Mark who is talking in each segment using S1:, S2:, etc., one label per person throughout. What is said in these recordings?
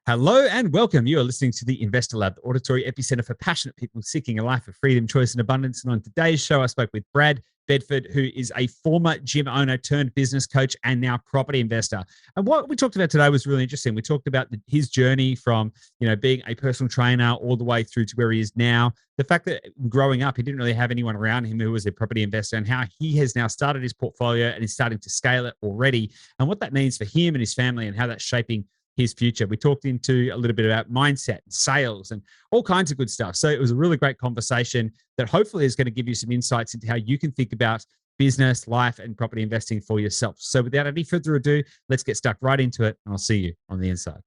S1: Hello and welcome. You are listening to the Investor Lab, the auditory epicenter for passionate people seeking a life of freedom, choice, and abundance. And on today's show, I spoke with Brad Bedford, who is a former gym owner turned business coach and now property investor. And what we talked about today was really interesting. We talked about his journey from, being a personal trainer all the way through to where he is now. The fact that growing up, he didn't really have anyone around him who was a property investor, and how he has now started his portfolio and is starting to scale it already, and what that means for him and his family and how that's shaping his future. We talked into a little bit about mindset and sales and all kinds of good stuff. So it was a really great conversation that hopefully is going to give you some insights into how you can think about business, life, and property investing for yourself. So without any further ado, let's get stuck right into it, and I'll see you on the inside.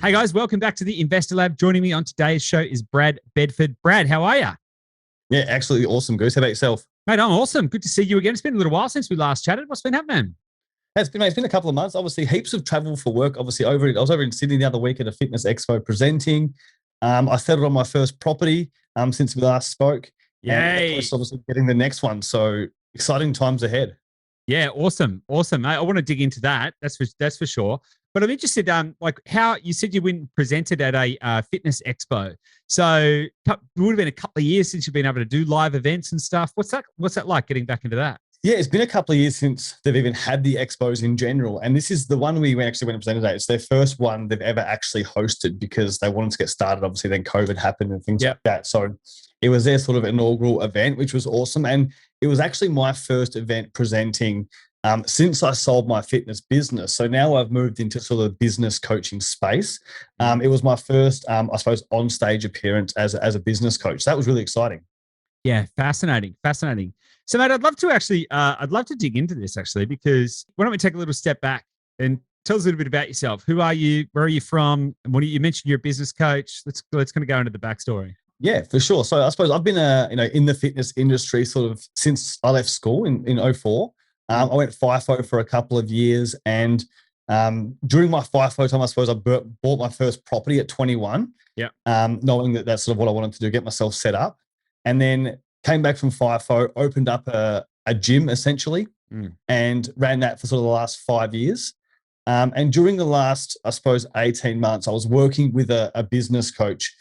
S1: Hey guys, welcome back to the Investor Lab. Joining me on today's show is Brad Bedford. Brad, how are you?
S2: Yeah, absolutely awesome, Goose. How about yourself?
S1: Mate, I'm awesome. Good to see you again. It's been a little while since we last chatted. What's been happening?
S2: It's been a couple of months. Obviously, heaps of travel for work. Obviously, I was over in Sydney the other week at a fitness expo presenting. I settled on my first property since we last spoke.
S1: Yay!
S2: And obviously getting the next one. So exciting times ahead.
S1: Yeah, awesome. I want to dig into that. That's for sure. But I'm interested, like how you said you went and presented at a fitness expo. So it would have been a couple of years since you've been able to do live events and stuff. What's that like getting back into that?
S2: Yeah, it's been a couple of years since they've even had the expos in general. And this is the one we actually went and presented at. It's their first one they've ever actually hosted because they wanted to get started. Obviously, then COVID happened and things like that. So it was their sort of inaugural event, which was awesome. And it was actually my first event presenting since I sold my fitness business. So now I've moved into sort of business coaching space. It was my first, I suppose, on-stage appearance as a business coach. That was really exciting.
S1: Yeah, fascinating. So, mate, I'd love to dig into this actually, because why don't we take a little step back and tell us a little bit about yourself. Who are you? Where are you from? And you mentioned you're a business coach. Let's kind of go into the backstory.
S2: Yeah, for sure. So I suppose I've been in the fitness industry sort of since I left school in 2004. I went FIFO for a couple of years, and during my FIFO time, I suppose I bought my first property at 21.
S1: Yeah.
S2: Knowing that that's sort of what I wanted to do, get myself set up, and then came back from FIFO, opened up a gym essentially, and ran that for sort of the last 5 years. And during the last, I suppose, 18 months, I was working with a business coach,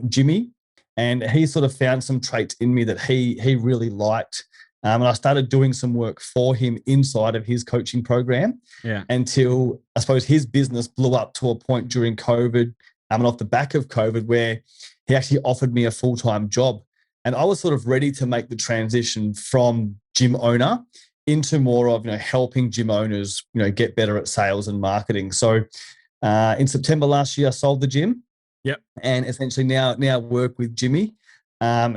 S2: Jimmy, and he sort of found some traits in me that he really liked. And I started doing some work for him inside of his coaching program until, I suppose, his business blew up to a point during COVID and off the back of COVID where he actually offered me a full-time job. And I was sort of ready to make the transition from gym owner into more of, helping gym owners, get better at sales and marketing. So in September last year, I sold the gym.
S1: Yep.
S2: And essentially now work with Jimmy.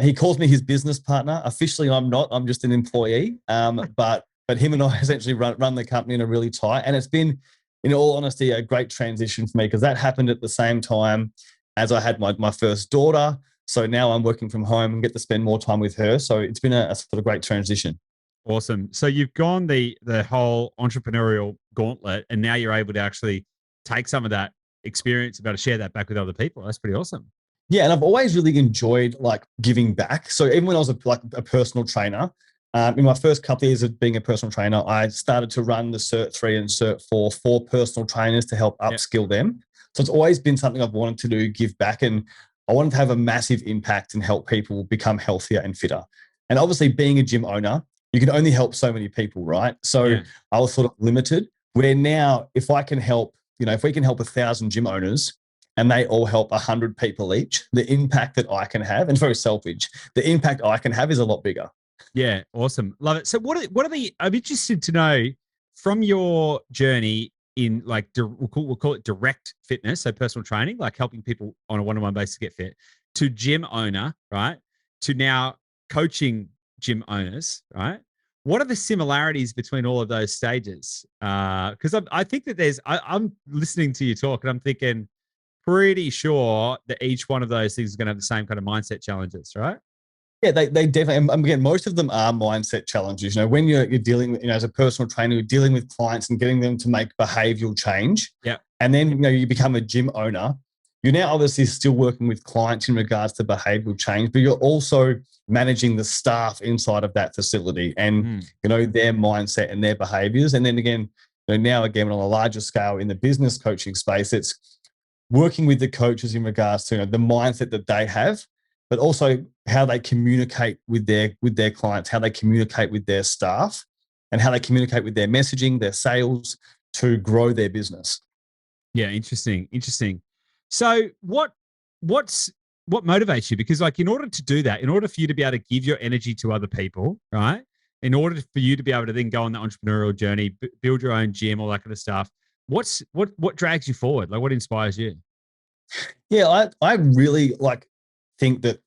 S2: He calls me his business partner. Officially, I'm not. I'm just an employee. But him and I essentially run the company and are really tight. And it's been, in all honesty, a great transition for me because that happened at the same time as I had my first daughter. So now I'm working from home and get to spend more time with her. So it's been a sort of great transition.
S1: Awesome. So you've gone the whole entrepreneurial gauntlet, and now you're able to actually take some of that experience and be able to share that back with other people. That's pretty awesome.
S2: Yeah, and I've always really enjoyed like giving back. So even when I was a personal trainer, in my first couple of years of being a personal trainer, I started to run the Cert 3 and Cert 4 for personal trainers to help upskill them. So it's always been something I've wanted to do, give back, and I wanted to have a massive impact and help people become healthier and fitter. And obviously being a gym owner, you can only help so many people, right? So I was sort of limited, where now if I can help, if we can help 1,000 gym owners, and they all help 100 people each, the impact that I can have, and it's very selfish, the impact I can have is a lot bigger.
S1: Yeah, awesome. Love it. So what are the, I'm interested to know from your journey in like, we'll call it direct fitness, so personal training, like helping people on a one-on-one basis to get fit, to gym owner, right? To now coaching gym owners, right? What are the similarities between all of those stages? Because I think that I'm listening to you talk and I'm thinking, pretty sure that each one of those things is going to have the same kind of mindset challenges, right?
S2: Yeah, they definitely, and again, most of them are mindset challenges. When you're dealing with, as a personal trainer, you're dealing with clients and getting them to make behavioral change.
S1: Yeah.
S2: And then, you become a gym owner. you're now obviously still working with clients in regards to behavioral change, but you're also managing the staff inside of that facility and, their mindset and their behaviors. And then again, now again, on a larger scale in the business coaching space, it's working with the coaches in regards to the mindset that they have, but also how they communicate with their clients, how they communicate with their staff, and how they communicate with their messaging, their sales to grow their business.
S1: Yeah, interesting. So what motivates you? Because like in order to do that, in order for you to be able to give your energy to other people, right? In order for you to be able to then go on the entrepreneurial journey, build your own gym, all that kind of stuff, what drags you forward? Like what inspires you?
S2: Yeah, I really think that,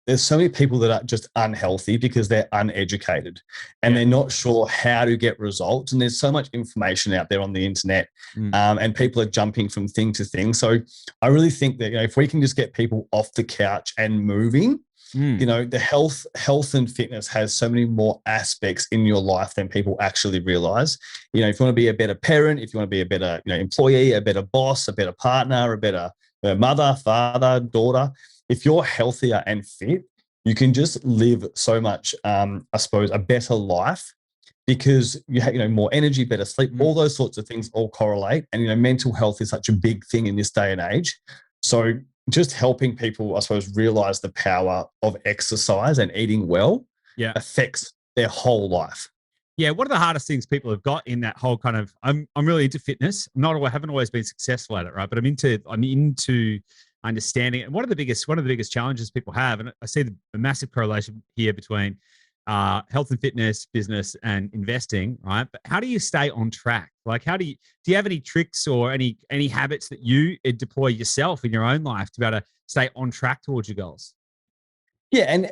S2: there's so many people that are just unhealthy because they're uneducated and they're not sure how to get results. And there's so much information out there on the internet, and people are jumping from thing to thing. So I really think that, if we can just get people off the couch and moving, the health and fitness has so many more aspects in your life than people actually realize. If you want to be a better parent, if you want to be a better, employee, a better boss, a better partner, a better mother, father, daughter, if you're healthier and fit, you can just live so much, I suppose, a better life because you have, more energy, better sleep, all those sorts of things all correlate. And, mental health is such a big thing in this day and age. So just helping people, I suppose, realize the power of exercise and eating well affects their whole life.
S1: Yeah, one of the hardest things people have got in that whole kind of, I'm really into fitness. I haven't always been successful at it, right? But I'm into understanding it. And one of the biggest challenges people have, and I see the massive correlation here between health and fitness, business, and investing, right? But how do you stay on track? Like, do you have any tricks or any habits that you deploy yourself in your own life to be able to stay on track towards your goals?
S2: Yeah, and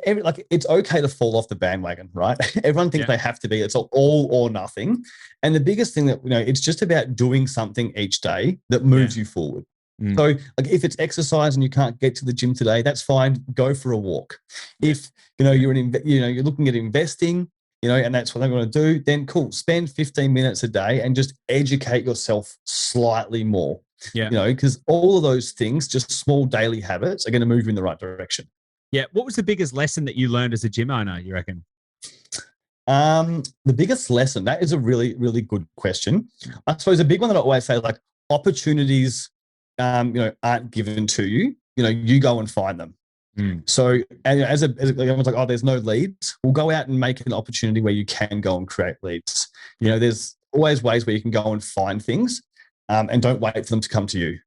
S2: it's okay to fall off the bandwagon, right? Everyone thinks they have to be. It's all or nothing. And the biggest thing that, it's just about doing something each day that moves you forward. So if it's exercise and you can't get to the gym today, that's fine. Go for a walk. If, you're looking at investing, and that's what I'm going to do, then cool. Spend 15 minutes a day and just educate yourself slightly more. Yeah. Because all of those things, just small daily habits, are going to move you in the right direction.
S1: Yeah. What was the biggest lesson that you learned as a gym owner, you reckon?
S2: The biggest lesson, that is a really, really good question. I suppose a big one that I always say, opportunities, aren't given to you, you go and find them. So as everyone's like, oh, there's no leads. We'll go out and make an opportunity where you can go and create leads. There's always ways where you can go and find things, and don't wait for them to come to you.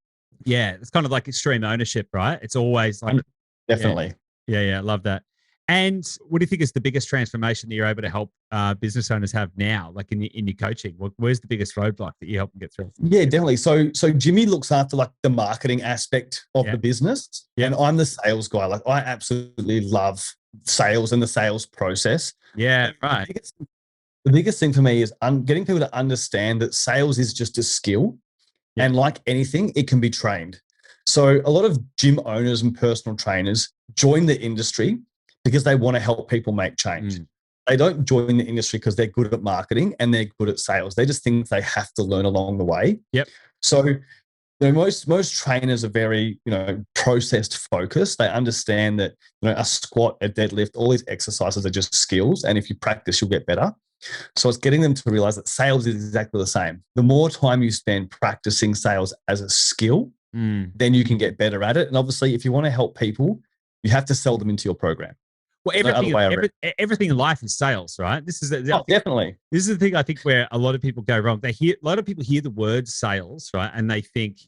S1: Yeah. It's kind of like extreme ownership, right? It's always like,
S2: definitely.
S1: Yeah. I love that. And what do you think is the biggest transformation that you're able to help business owners have now, like in your coaching? Where's the biggest roadblock that you help them get through?
S2: Yeah, definitely. So Jimmy looks after the marketing aspect of the business, and I'm the sales guy. I absolutely love sales and the sales process.
S1: Yeah, right.
S2: The biggest thing for me is getting people to understand that sales is just a skill, and like anything, it can be trained. So a lot of gym owners and personal trainers join the industry because they want to help people make change. They don't join the industry because they're good at marketing and they're good at sales. They just think they have to learn along the way.
S1: Yep.
S2: So most trainers are very, processed focused. They understand that, a squat, a deadlift, all these exercises are just skills. And if you practice, you'll get better. So it's getting them to realize that sales is exactly the same. The more time you spend practicing sales as a skill, then you can get better at it. And obviously, if you want to help people, you have to sell them into your program.
S1: Well, everything in life is sales, right? This is
S2: definitely.
S1: This is the thing I think where a lot of people go wrong. A lot of people hear the word sales, right, and they think,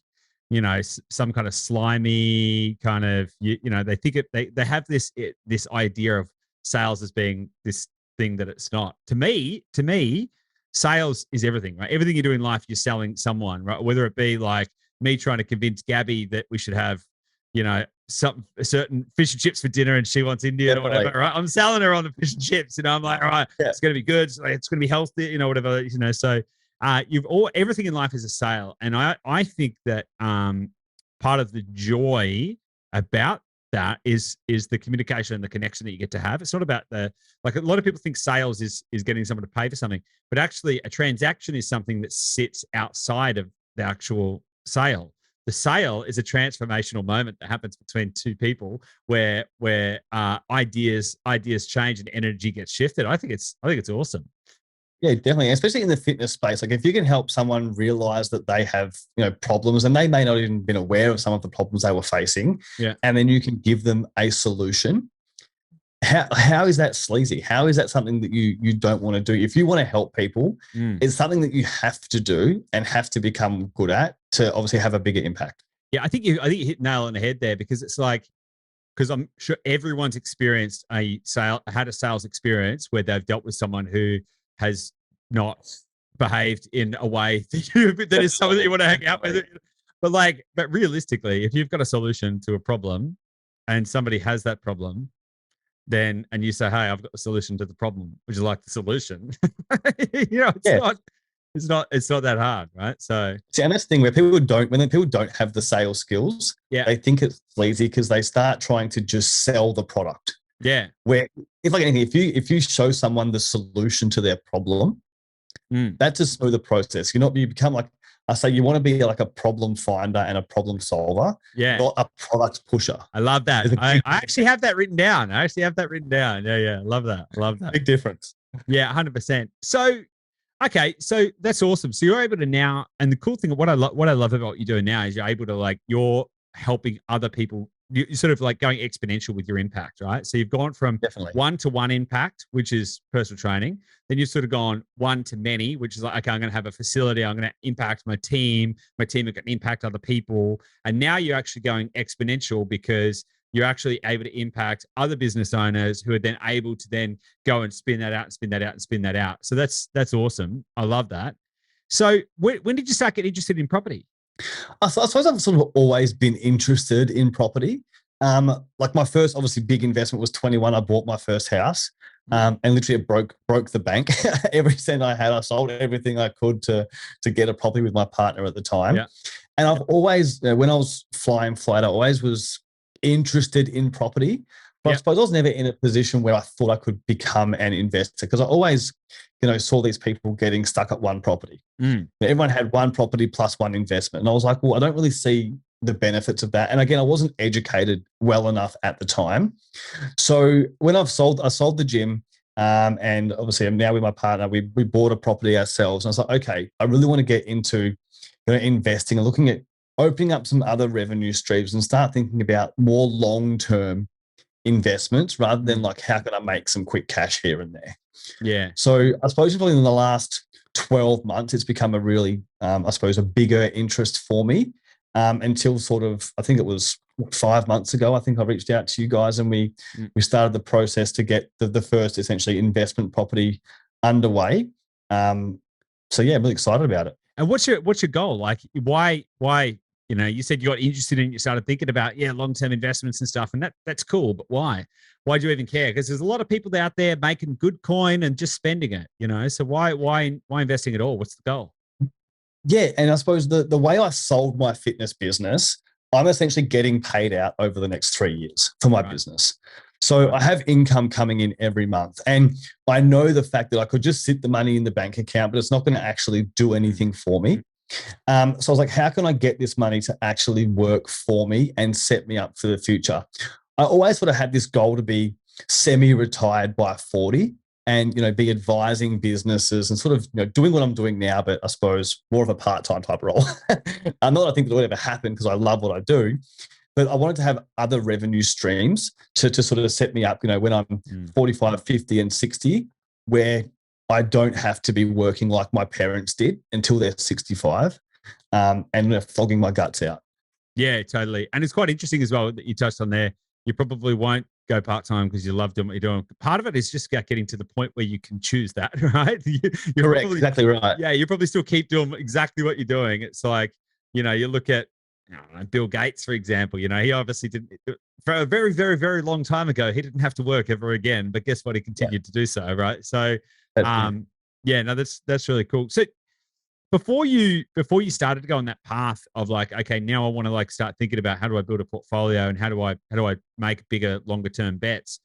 S1: some kind of slimy kind of, they think they have this idea of sales as being this thing that it's not. To me, sales is everything, right? Everything you do in life, you're selling someone, right? Whether it be like me trying to convince Gabby that we should have, a certain fish and chips for dinner and she wants Indian or whatever, right? I'm selling her on the fish and chips, I'm like, all right, it's going to be good. It's going to be healthy, whatever, so everything in life is a sale. And I think that part of the joy about that is the communication and the connection that you get to have. It's not about a lot of people think sales is getting someone to pay for something, but actually a transaction is something that sits outside of the actual sale. The sale is a transformational moment that happens between two people where ideas change and energy gets shifted. I think it's awesome.
S2: Yeah, definitely. Especially in the fitness space. Like if you can help someone realize that they have, problems and they may not even been aware of some of the problems they were facing.
S1: Yeah.
S2: And then you can give them a solution. How is that sleazy? How is that something that you don't want to do? If you want to help people, it's something that you have to do and have to become good at to obviously have a bigger impact.
S1: Yeah, I think you hit nail on the head there, because it's like, because I'm sure everyone's experienced had a sales experience where they've dealt with someone who has not behaved in a way that is someone that you want to hang out with. But realistically, if you've got a solution to a problem and somebody has that problem, and you say, "Hey, I've got the solution to the problem. Would you like the solution?" It's not that hard, right? So,
S2: see, and that's the thing where when people don't have the sales skills, they think it's sleazy because they start trying to just sell the product.
S1: Yeah.
S2: Where if like anything, if you show someone the solution to their problem, that's a smoother process. You become like, I say, you want to be like a problem finder and a problem solver, not a product pusher.
S1: I love that. I actually have that written down. Yeah, I love that.
S2: Big difference.
S1: Yeah, 100%. So, okay, so that's awesome. So you're able to now, and the cool thing, what I love about what you're doing now is you're able to you're helping other people. You're sort of like going exponential with your impact, right? So you've gone from one-to-one impact, which is personal training. Then you've sort of gone one-to-many, which is like, okay, I'm going to have a facility. I'm going to impact my team. My team are going to impact other people. And now you're actually going exponential because you're actually able to impact other business owners who are then able to then go and spin that out and spin that out and spin that out. So that's awesome. I love that. So when did you start getting interested in property?
S2: I suppose I've sort of always been interested in property. Like my first, obviously, big investment was 21. I bought my first house, and literally it broke the bank. Every cent I had, I sold everything I could to get a property with my partner at the time. Yeah. And I've always, when I was flying flight, I always was interested in property. But I suppose I was never in a position where I thought I could become an investor, because I always, saw these people getting stuck at one property. Everyone had one property plus one investment. And I was like, well, I don't really see the benefits of that. And again, I wasn't educated well enough at the time. So when I sold the gym, and obviously I'm now with my partner, we bought a property ourselves. And I was like, okay, I really want to get into investing and looking at opening up some other revenue streams and start thinking about more long-term investments rather than like, how can I make some quick cash here and there?
S1: Yeah.
S2: So I suppose probably in the last 12 months, it's become a really, I suppose, a bigger interest for me, until sort of, I think it was 5 months ago, I think I reached out to you guys and we started the process to get the first essentially investment property underway. So yeah, I'm really excited about it.
S1: And what's your goal? Like, why, you said you got interested in it, you started thinking about, long-term investments and stuff. And that's cool. But why? Why do you even care? Because there's a lot of people out there making good coin and just spending it, So why investing at all? What's the goal?
S2: Yeah. And I suppose the way I sold my fitness business, I'm essentially getting paid out over the next 3 years for my business. So I have income coming in every month. And I know the fact that I could just sit the money in the bank account, but it's not going to actually do anything for me. So I was like, how can I get this money to actually work for me and set me up for the future? I always sort of had this goal to be semi-retired by 40 and, be advising businesses and sort of, doing what I'm doing now, but I suppose more of a part-time type role. Not that I think that would ever happen because I love what I do, but I wanted to have other revenue streams to sort of set me up, when I'm 45, 50 and 60, where I don't have to be working like my parents did until they're 65, and they're flogging my guts out.
S1: Yeah, totally. And it's quite interesting as well that you touched on there. You probably won't go part-time because you love doing what you're doing. Part of it is just getting to the point where you can choose that, right? You're
S2: correct, exactly right.
S1: Yeah, you probably still keep doing exactly what you're doing. It's like, you look at Bill Gates, for example, he obviously didn't, for a very, very, very long time ago, he didn't have to work ever again, but guess what? He continued to do so, right? So, that's really cool. So before you started to go on that path of like, okay, now I want to like start thinking about how do I build a portfolio and how do I make bigger, longer term bets?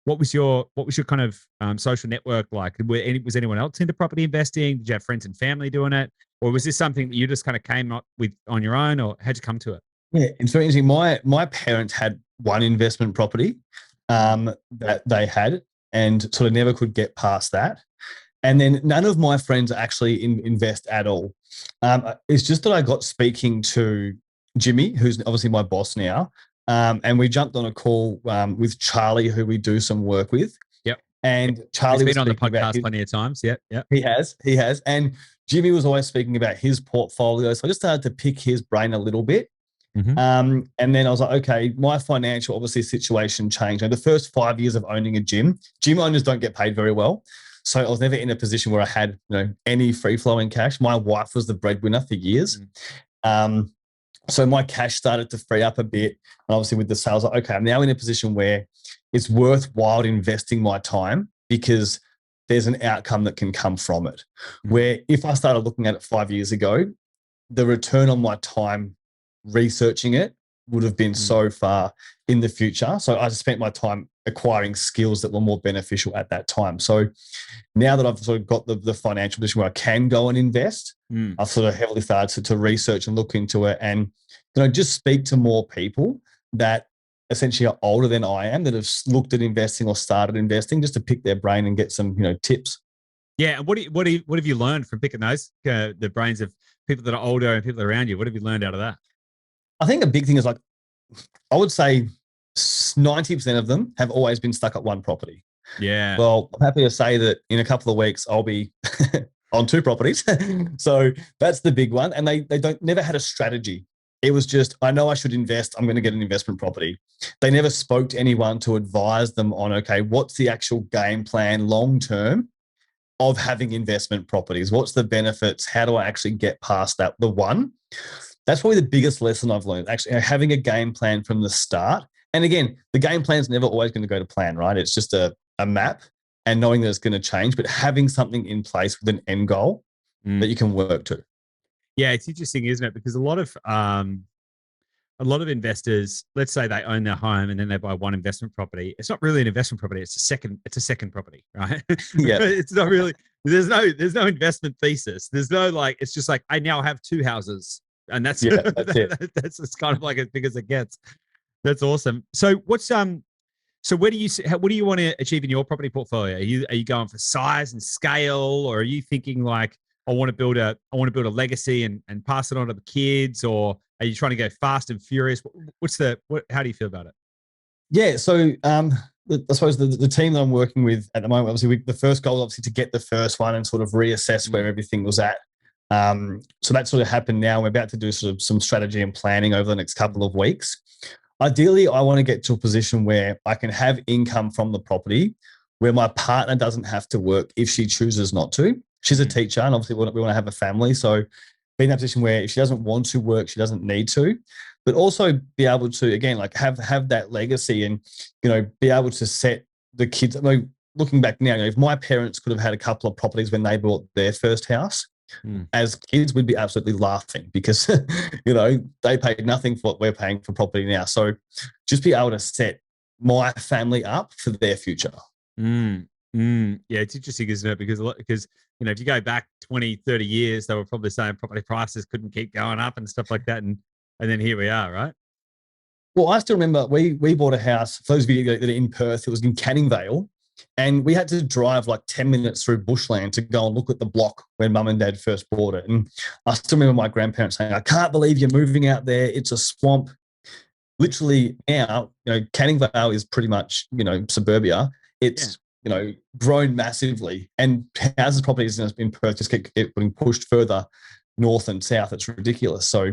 S1: what was your kind of social network like? Was anyone else into property investing? Did you have friends and family doing it, or was this something that you just kind of came up with on your own, or how'd you come to it?
S2: Yeah, it's very interesting. My parents had one investment property that they had, and sort of never could get past that. And then none of my friends actually invest at all. It's just that I got speaking to Jimmy, who's obviously my boss now, and we jumped on a call with Charlie, who we do some work with.
S1: Yep.
S2: And
S1: He's
S2: Charlie was
S1: been on the
S2: speaking about
S1: podcast plenty of times. Yep. Yep.
S2: he has. And Jimmy was always speaking about his portfolio. So I just started to pick his brain a little bit. And then I was like, okay, my financial obviously situation changed. And the first 5 years of owning a gym owners don't get paid very well. So I was never in a position where I had, any free flowing cash. My wife was the breadwinner for years. So my cash started to free up a bit. And obviously with the sales, like, okay, I'm now in a position where it's worthwhile investing my time because there's an outcome that can come from it. Where if I started looking at it 5 years ago, the return on my time researching it would have been so far in the future. So I just spent my time acquiring skills that were more beneficial at that time. So now that I've sort of got the financial position where I can go and invest, I've sort of heavily started to research and look into it and just speak to more people that essentially are older than I am that have looked at investing or started investing, just to pick their brain and get some tips.
S1: Yeah. And what have you learned from picking those the brains of people that are older and people around you? What have you learned out of that?
S2: I think a big thing is, like, I would say 90% of them have always been stuck at one property.
S1: Yeah.
S2: Well, I'm happy to say that in a couple of weeks, I'll be on two properties. So that's the big one. And they never had a strategy. It was just, I know I should invest. I'm going to get an investment property. They never spoke to anyone to advise them on, okay, what's the actual game plan long-term of having investment properties? What's the benefits? How do I actually get past that? The one. That's probably the biggest lesson I've learned, actually, having a game plan from the start. And again, the game plan is never always going to go to plan, right? It's just a map and knowing that it's going to change, but having something in place with an end goal that you can work to.
S1: Yeah, it's interesting, isn't it? Because a lot of investors, let's say they own their home and then they buy one investment property. It's not really an investment property. It's a second property, right?
S2: Yeah.
S1: It's not really, there's no investment thesis. There's no, like, it's just like, I now have two houses. And that's
S2: it.
S1: That's just kind of like as big as it gets. That's awesome. So what do you want to achieve in your property portfolio? Are you going for size and scale, or are you thinking like, I want to build a legacy and pass it on to the kids, or are you trying to go fast and furious? How do you feel about it?
S2: Yeah. So I suppose the team that I'm working with at the moment, obviously the first goal is obviously to get the first one and sort of reassess where everything was at. So that sort of happened now. We're about to do sort of some strategy and planning over the next couple of weeks. Ideally, I want to get to a position where I can have income from the property, where my partner doesn't have to work if she chooses not to. She's a teacher, and obviously we want to have a family. So be in that position where if she doesn't want to work, she doesn't need to, but also be able to, again, like have that legacy and, be able to set the kids. I mean, looking back now, if my parents could have had a couple of properties when they bought their first house, as kids, we'd be absolutely laughing because, they paid nothing for what we're paying for property now. So just be able to set my family up for their future.
S1: Yeah, it's interesting, isn't it? Because if you go back 20, 30 years, they were probably saying property prices couldn't keep going up and stuff like that. And then here we are, right?
S2: Well, I still remember we bought a house, for those of you that are in Perth, it was in Canning Vale. And we had to drive like 10 minutes through bushland to go and look at the block when mum and dad first bought it. And I still remember my grandparents saying, I can't believe you're moving out there. It's a swamp. Literally now, Canning Vale is pretty much, suburbia. It's, grown massively. And houses, properties in Perth just keep getting pushed further north and south. It's ridiculous. So,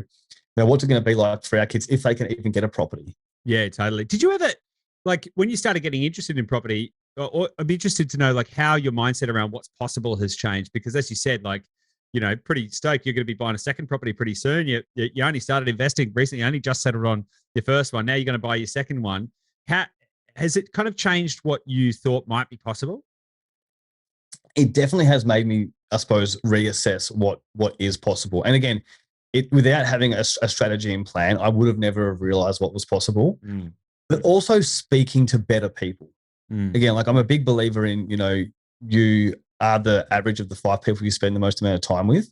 S2: what's it going to be like for our kids if they can even get a property?
S1: Yeah, totally. Did you ever, like, when you started getting interested in property, or I'd be interested to know, like, how your mindset around what's possible has changed? Because as you said, like, pretty stoked you're going to be buying a second property pretty soon. You only started investing recently, you only just settled on your first one. Now you're going to buy your second one. How has it kind of changed what you thought might be possible?
S2: It definitely has made me, I suppose, reassess what is possible. And again, without having a strategy and plan, I would have never have realized what was possible. But also speaking to better people. Again, like I'm a big believer in, you are the average of the 5 people you spend the most amount of time with.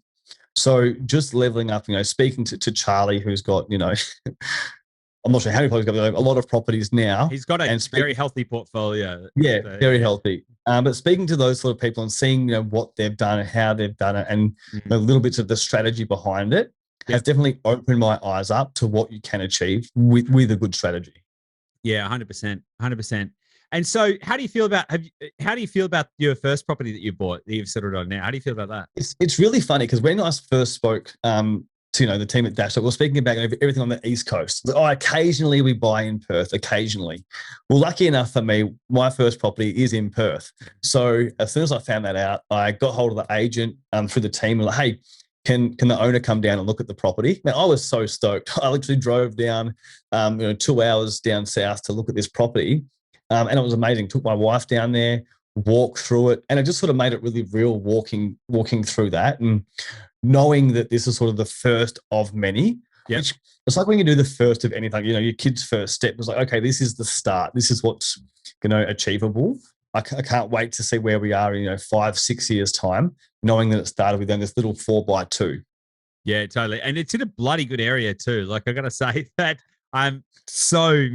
S2: So just leveling up, speaking to Charlie, who's got, I'm not sure how many properties he's got, a lot of properties now.
S1: He's got a very healthy portfolio.
S2: Yeah, very healthy. But speaking to those sort of people and seeing, what they've done and how they've done it and little bits of the strategy behind it has definitely opened my eyes up to what you can achieve with a good strategy.
S1: Yeah, 100%, 100%. And so how do you feel about your first property that you bought that you've settled on now? How do you feel about that?
S2: It's really funny because when I first spoke to the team at Dash, we were speaking about everything on the East Coast. Occasionally we buy in Perth, occasionally. Well, lucky enough for me, my first property is in Perth. So as soon as I found that out, I got hold of the agent through the team and like, hey, can the owner come down and look at the property? Man, I was so stoked. I literally drove down 2 hours down south to look at this property. And it was amazing. Took my wife down there, walked through it, and it just sort of made it really real walking through that and knowing that this is sort of the first of many.
S1: Yep.
S2: Which it's like when you do the first of anything, your kid's first step was like, okay, this is the start. This is what's achievable. I can't wait to see where we are in 5-6 years time, knowing that it started with this little 4x2.
S1: Yeah, totally. And it's in a bloody good area too. Like I got to say that I'm so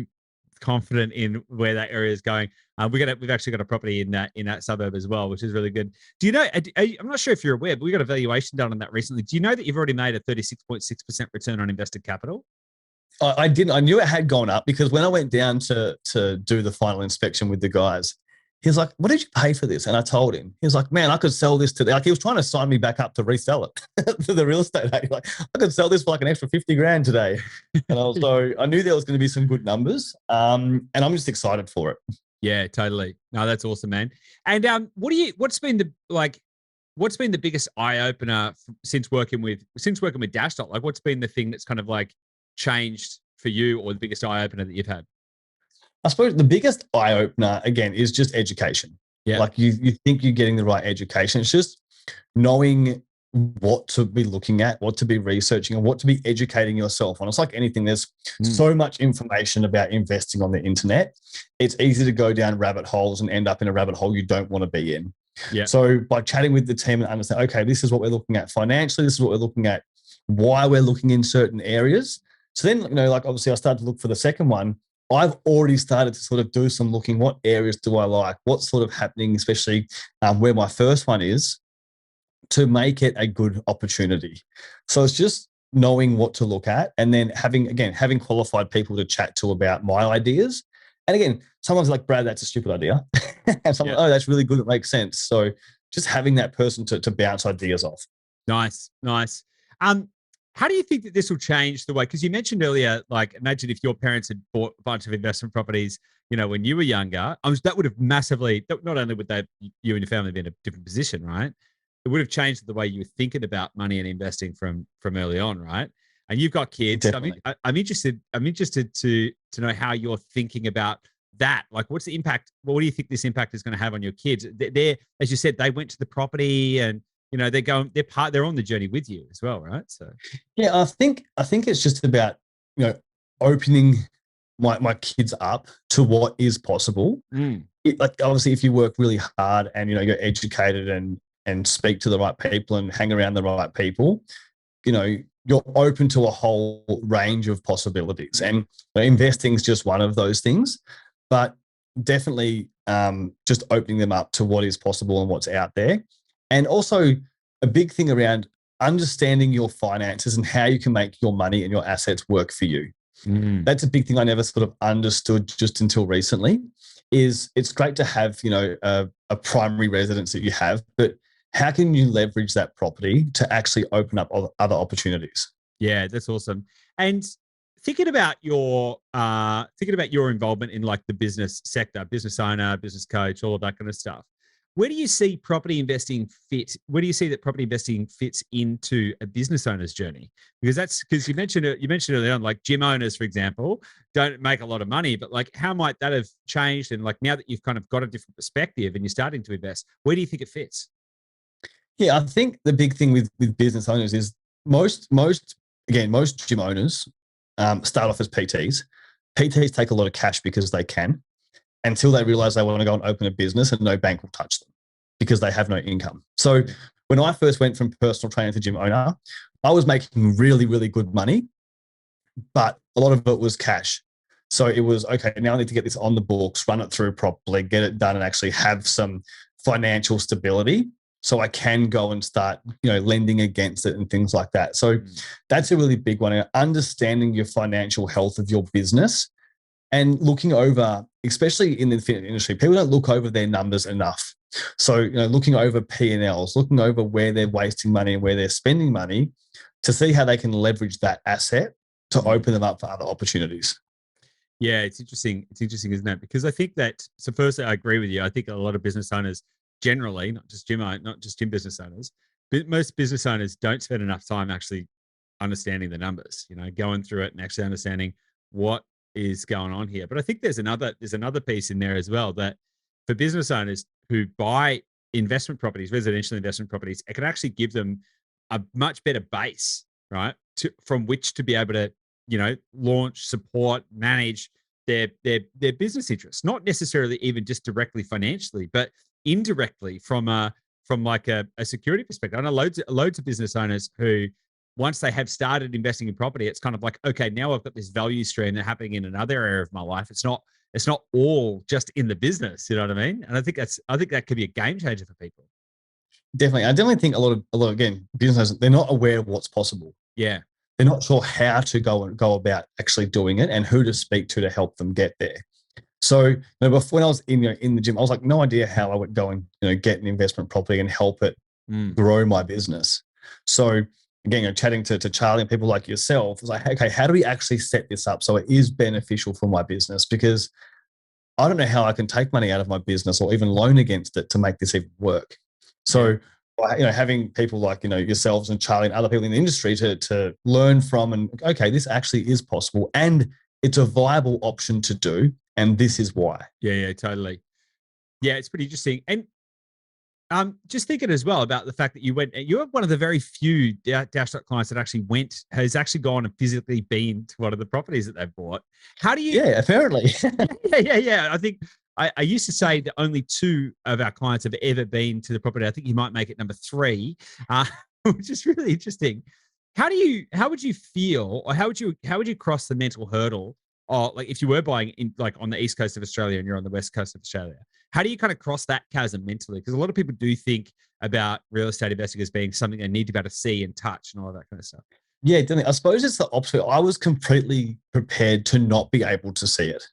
S1: confident in where that area is going. We've actually got a property in that suburb as well, which is really good. Do you know? I'm not sure if you're aware, but we got a valuation done on that recently. Do you know that you've already made a 36.6% return on invested capital?
S2: I didn't. I knew it had gone up because when I went down to do the final inspection with the guys, he was like, "What did you pay for this?" And I told him. He was like, "Man, I could sell this to." Like he was trying to sign me back up to resell it to the real estate agent. Like I could sell this for like an extra 50 grand today. And I knew there was going to be some good numbers. And I'm just excited for it.
S1: Yeah, totally. No, that's awesome, man. And what's been the biggest eye opener since working with Dashdot? Like, what's been the thing that's kind of like changed for you, or the biggest eye opener that you've had?
S2: I suppose the biggest eye opener again is just education.
S1: Yeah,
S2: like you think you're getting the right education. It's just knowing what to be looking at, what to be researching, and what to be educating yourself on. It's like anything. There's so much information about investing on the internet. It's easy to go down rabbit holes and end up in a rabbit hole you don't want to be in.
S1: Yeah.
S2: So by chatting with the team and understand, okay, this is what we're looking at financially. This is what we're looking at, why we're looking in certain areas. So then, like obviously I started to look for the second one. I've already started to sort of do some looking. What areas do I like? What's sort of happening, especially where my first one is, to make it a good opportunity. So it's just knowing what to look at and then having qualified people to chat to about my ideas. And again, someone's like, Brad, that's a stupid idea. And someone, oh, that's really good. It makes sense. So just having that person to bounce ideas off.
S1: Nice. How do you think that this will change the way? Because you mentioned earlier, like, imagine if your parents had bought a bunch of investment properties, when you were younger. That would have massively, not only would you and your family be in a different position, right? It would have changed the way you were thinking about money and investing from early on, right? And you've got kids.
S2: Definitely.
S1: I'm interested to know how you're thinking about that. Like, what's the impact? What do you think this impact is going to have on your kids? They're, as you said, they went to the property and they're on the journey with you as well, right? So
S2: yeah, I think it's just about opening my kids up to what is possible. Like obviously, if you work really hard and you're educated and speak to the right people and hang around the right people, you're open to a whole range of possibilities. And investing is just one of those things, but definitely just opening them up to what is possible and what's out there. And also a big thing around understanding your finances and how you can make your money and your assets work for you. That's a big thing I never sort of understood just until recently. Is it's great to have, a primary residence that you have, but how can you leverage that property to actually open up other opportunities?
S1: Yeah, that's awesome. And thinking about your involvement in like the business sector, business owner, business coach, all of that kind of stuff. Where do you see property investing fit? Where do you see that property investing fits into a business owner's journey? Because you mentioned earlier on, like gym owners, for example, don't make a lot of money, but like how might that have changed? And like now that you've kind of got a different perspective and you're starting to invest, where do you think it fits?
S2: Yeah, I think the big thing with business owners is most gym owners start off as PTs. PTs take a lot of cash because they can. until they realize they want to go and open a business and no bank will touch them because they have no income. So when I first went from personal trainer to gym owner, I was making really, really good money, but a lot of it was cash. So it was, okay, now I need to get this on the books, run it through properly, get it done, and actually have some financial stability so I can go and start, lending against it and things like that. So that's a really big one. Understanding your financial health of your business and looking over, especially in the fitness industry, people don't look over their numbers enough. So, looking over P&Ls, looking over where they're wasting money and where they're spending money to see how they can leverage that asset to open them up for other opportunities.
S1: Yeah, it's interesting. It's interesting, isn't it? Because I think that, so firstly, I agree with you. I think a lot of business owners generally, not just gym business owners, but most business owners don't spend enough time actually understanding the numbers, going through it and actually understanding what is going on here. But I think there's another piece in there as well, that for business owners who buy investment properties, residential investment properties, it can actually give them a much better base, right, from which to be able to, launch, support, manage their business interests, not necessarily even just directly financially, but indirectly from a security perspective. I know loads of business owners who, once they have started investing in property, it's kind of like, okay, now I've got this value stream that happening in another area of my life. It's not all just in the business. You know what I mean? And I think that could be a game changer for people.
S2: Definitely. I definitely think a lot of again, businesses, they're not aware of what's possible.
S1: Yeah.
S2: They're not sure how to go about actually doing it and who to speak to help them get there. So before, when I was in the gym, I was like, no idea how I would go and get an investment property and help it grow my business. So again, chatting to Charlie and people like yourself, I was like, okay, how do we actually set this up so it is beneficial for my business? Because I don't know how I can take money out of my business or even loan against it to make this even work. So having people like yourselves and Charlie and other people in the industry to learn from, and okay, this actually is possible and it's a viable option to do, and this is why.
S1: Yeah, totally. Yeah, it's pretty interesting. And just thinking as well about the fact that you're one of the very few Dashdot clients that has actually gone and physically been to one of the properties that they've bought. How do you?
S2: Yeah, apparently.
S1: Yeah. I think I used to say that only 2 of our clients have ever been to the property. I think you might make it number 3, which is really interesting. How would you feel, or how would you cross the mental hurdle? Or like if you were buying in like on the east coast of Australia and you're on the west coast of Australia, how do you kind of cross that chasm mentally? Because a lot of people do think about real estate investing as being something they need to be able to see and touch and all of that kind of stuff.
S2: Yeah, definitely. I suppose it's the opposite. I was completely prepared to not be able to see it.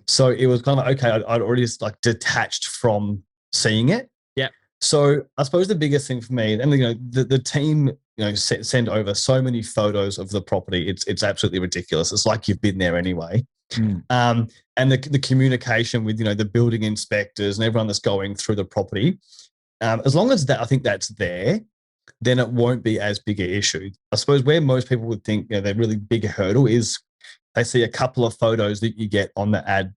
S2: So it was kind of okay. I'd already just like detached from seeing it.
S1: Yeah.
S2: So I suppose the biggest thing for me, and the team, send over so many photos of the property. It's absolutely ridiculous. It's like you've been there anyway. And the communication with the building inspectors and everyone that's going through the property. As long as that, I think that's there, then it won't be as big an issue. I suppose where most people would think the really big hurdle is they see a couple of photos that you get on the ad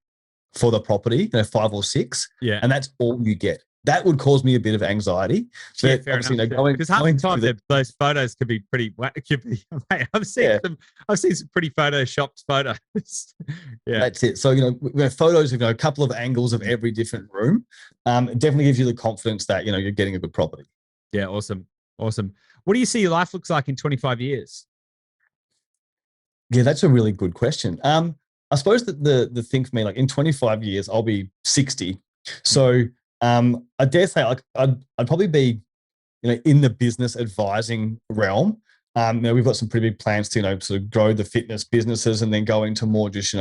S2: for the property, 5 or 6, and that's all you get. That would cause me a bit of anxiety.
S1: Yeah, fair enough. Because half the time those photos could be pretty. I've seen some pretty photoshopped photos. Yeah,
S2: that's it. So photos of a couple of angles of every different room. It definitely gives you the confidence that you're getting a good property.
S1: Yeah, awesome. What do you see your life looks like in 25 years?
S2: Yeah, that's a really good question. I suppose that the thing for me, like in 25 years, I'll be 60. So I dare say I'd probably be, in the business advising realm. We've got some pretty big plans to, sort of grow the fitness businesses and then go into more just,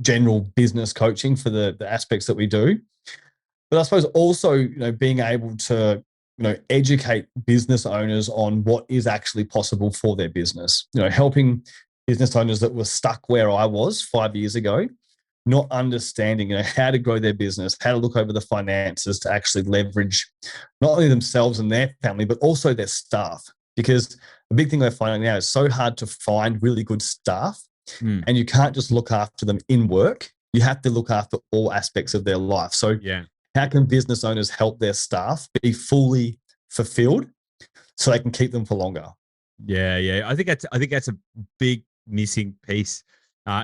S2: general business coaching for the aspects that we do. But I suppose also, being able to, educate business owners on what is actually possible for their business, helping business owners that were stuck where I was 5 years ago, not understanding, how to grow their business, how to look over the finances to actually leverage not only themselves and their family, but also their staff. Because the big thing we're finding now is so hard to find really good staff, and you can't just look after them in work. You have to look after all aspects of their life. So how can business owners help their staff be fully fulfilled so they can keep them for longer?
S1: Yeah. I think that's a big missing piece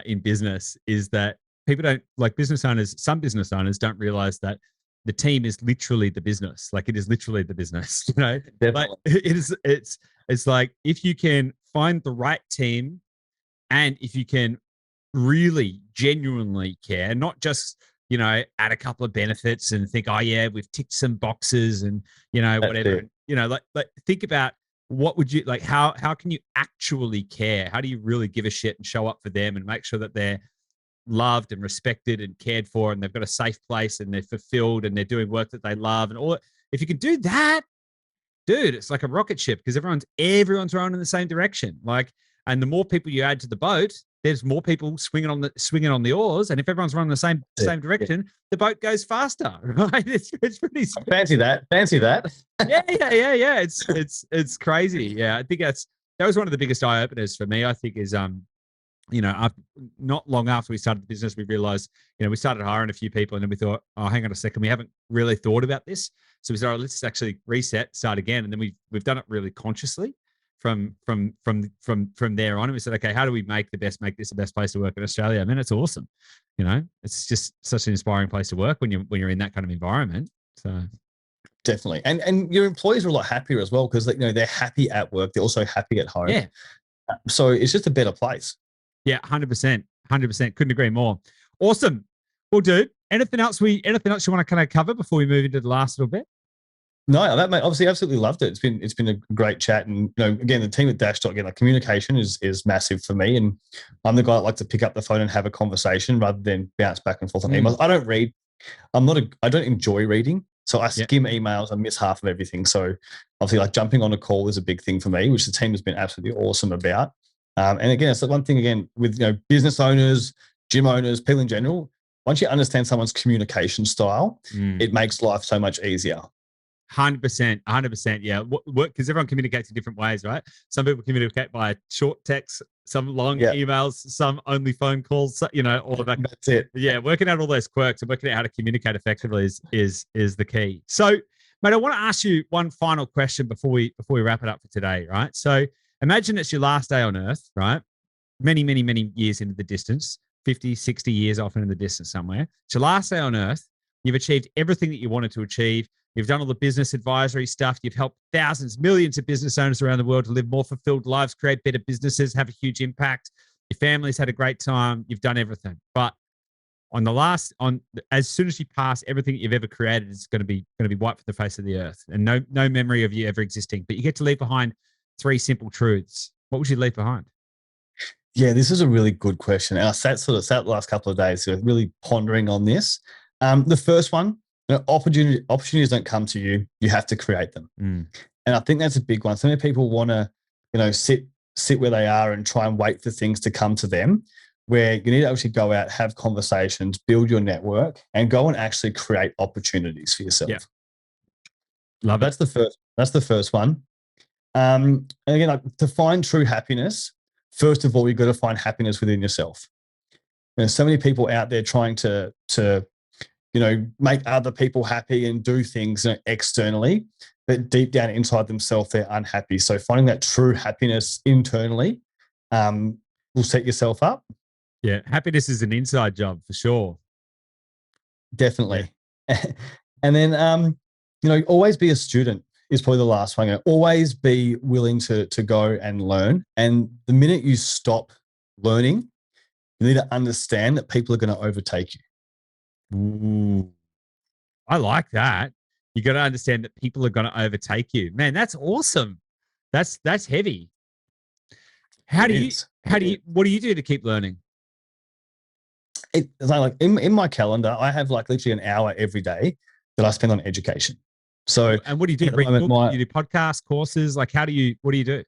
S1: in business, is that people don't like business owners. Some business owners don't realize that the team is literally the business. Like it is literally the business, you know, like
S2: Definitely.
S1: it's like if you can find the right team and if you can really genuinely care, not just, you know, add a couple of benefits and think, oh yeah, we've ticked some boxes and, you know,
S2: That's
S1: whatever.
S2: it.
S1: You know, like think about what would you like, how can you actually care? How do you really give a shit and show up for them and make sure that they're loved and respected and cared for and they've got a safe place and they're fulfilled and they're doing work that they love and all. If you can do that, dude, it's like a rocket ship because everyone's rowing in the same direction. Like, and the more people you add to the boat, there's more people swinging on the oars, and if everyone's running the same direction, the boat goes faster. Right? It's pretty.
S2: Fancy that. Fancy that.
S1: Yeah. It's crazy. Yeah, I think that was one of the biggest eye openers for me. I think is you know, not long after we started the business, we realized, you know, we started hiring a few people and then we thought, oh, hang on a second, we haven't really thought about this. So we said, oh, let's actually reset, start again. And then we've done it really consciously from there on. And we said, okay, how do we make this the best place to work in Australia? I mean, it's awesome. You know, it's just such an inspiring place to work when you're in that kind of environment. So
S2: definitely. And your employees are a lot happier as well because, you know, they're happy at work. They're also happy at home.
S1: Yeah.
S2: So it's just a better place.
S1: Yeah, 100%. 100%. Couldn't agree more. Awesome. Well, dude, anything else you want to kind of cover before we move into the last little bit?
S2: No, that mate, obviously absolutely loved it. It's been a great chat. And, you know, again, the team at Dashdot, again, like communication is massive for me. And I'm the guy that likes to pick up the phone and have a conversation rather than bounce back and forth on emails. I don't read. I don't enjoy reading. So I skim emails. I miss half of everything. So obviously like jumping on a call is a big thing for me, which the team has been absolutely awesome about. And again, it's the one thing again with, you know, business owners, gym owners, people in general. Once you understand someone's communication style, it makes life so much easier.
S1: 100%. Yeah, because everyone communicates in different ways, right? Some people communicate by short text, some long emails, some only phone calls. You know, all of that.
S2: That's it.
S1: Yeah, working out all those quirks and working out how to communicate effectively is the key. So, mate, I want to ask you one final question before we wrap it up for today, right? So, imagine it's your last day on Earth, right? Many, many, many years into the distance, 50, 60 years often in the distance somewhere. It's your last day on Earth. You've achieved everything that you wanted to achieve. You've done all the business advisory stuff. You've helped thousands, millions of business owners around the world to live more fulfilled lives, create better businesses, have a huge impact. Your family's had a great time. You've done everything. But as soon as you pass, everything that you've ever created is going to be wiped from the face of the earth, and no memory of you ever existing. But you get to leave behind 3 simple truths. What would you leave behind?
S2: Yeah, this is a really good question. And I sat the last couple of days really pondering on this. The first one, you know, opportunities don't come to you. You have to create them. And I think that's a big one. So many people want to, you know, sit where they are and try and wait for things to come to them, where you need to actually go out, have conversations, build your network, and go and actually create opportunities for yourself.
S1: Yeah. Love
S2: That's the first one. And again, like, to find true happiness, first of all, you've got to find happiness within yourself. There's so many people out there trying to you know, make other people happy and do things, you know, externally, but deep down inside themselves, they're unhappy. So finding that true happiness internally will set yourself up.
S1: Yeah, happiness is an inside job for sure.
S2: Definitely. Yeah. And then, you know, always be a student is probably the last one. You know, always be willing to go and learn. And the minute you stop learning, you need to understand that people are going to overtake you.
S1: Ooh, I like that. You got to understand that people are going to overtake you. Man, that's awesome. That's heavy. What do you do to keep learning?
S2: It's like in my calendar, I have like literally an hour every day that I spend on education. So,
S1: and what do you do? Read books, you do podcasts, courses? Like, what do you do?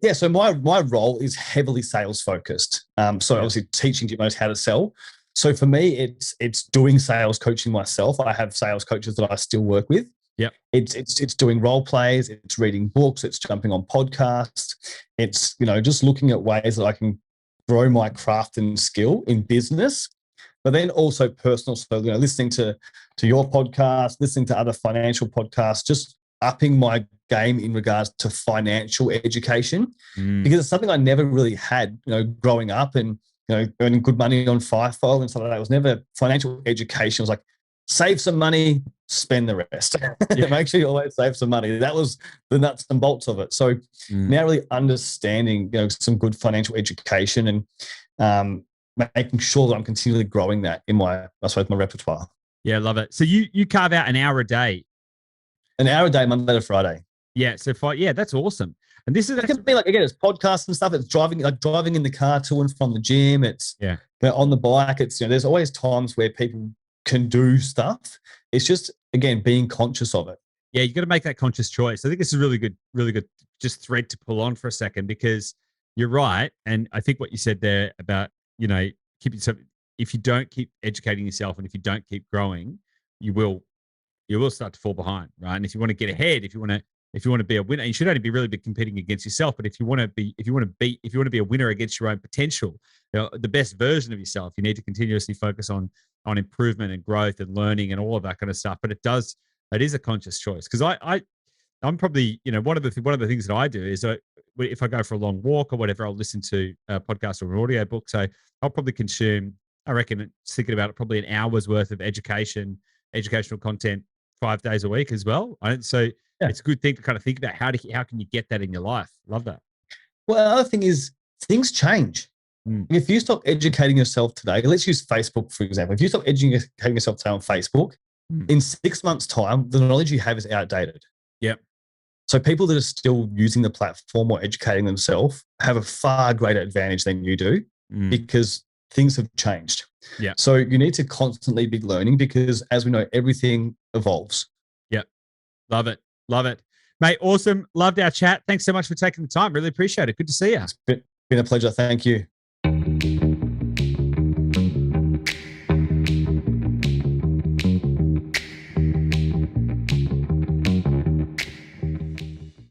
S2: Yeah, so my role is heavily sales focused. So obviously teaching gym owners how to sell. So for me, it's doing sales coaching myself. I have sales coaches that I still work with.
S1: Yeah,
S2: it's doing role plays. It's reading books. It's jumping on podcasts. It's, you know, just looking at ways that I can grow my craft and skill in business, but then also personal. So, you know, listening to your podcast, listening to other financial podcasts, just upping my game in regards to financial education, because it's something I never really had, you know, growing up. And earning good money on FIFO and stuff like that. It was never financial education. It was like, save some money, spend the rest. Yeah. Make sure you always save some money. That was the nuts and bolts of it. So now really understanding, some good financial education and making sure that I'm continually growing that in my repertoire.
S1: Yeah, love it. So you carve out an hour a day.
S2: An hour a day, Monday to Friday.
S1: Yeah. So that's awesome. And this is,
S2: it can be like, again, it's podcasts and stuff. It's driving in the car to and from the gym. It's on the bike. It's, there's always times where people can do stuff. It's just, again, being conscious of it.
S1: Yeah, you got to make that conscious choice. I think this is really good just thread to pull on for a second, because you're right. And I think what you said there about, keep yourself, if you don't keep educating yourself and if you don't keep growing, you will start to fall behind, right? And if you want to get ahead, if you want to be a winner, you should only be really competing against yourself. But if you want to be a winner against your own potential, the best version of yourself, you need to continuously focus on improvement and growth and learning and all of that kind of stuff. But it is a conscious choice, because I'm probably, one of the things that I do is if I go for a long walk or whatever, I'll listen to a podcast or an audio book. So I'll probably consume, I reckon, thinking about it, probably an hour's worth of educational content 5 days a week as well. So it's a good thing to kind of think about how can you get that in your life. Love that.
S2: Well, another thing is things change. If you stop educating yourself today, let's use Facebook, for example. If you stop educating yourself today on Facebook, in 6 months' time, the knowledge you have is outdated.
S1: Yep.
S2: So people that are still using the platform or educating themselves have a far greater advantage than you do, because things have changed.
S1: Yeah.
S2: So you need to constantly be learning, because as we know, everything evolves.
S1: Yep. Love it. Love it. Mate, awesome. Loved our chat. Thanks so much for taking the time. Really appreciate it. Good to see you.
S2: It's been a pleasure. Thank you.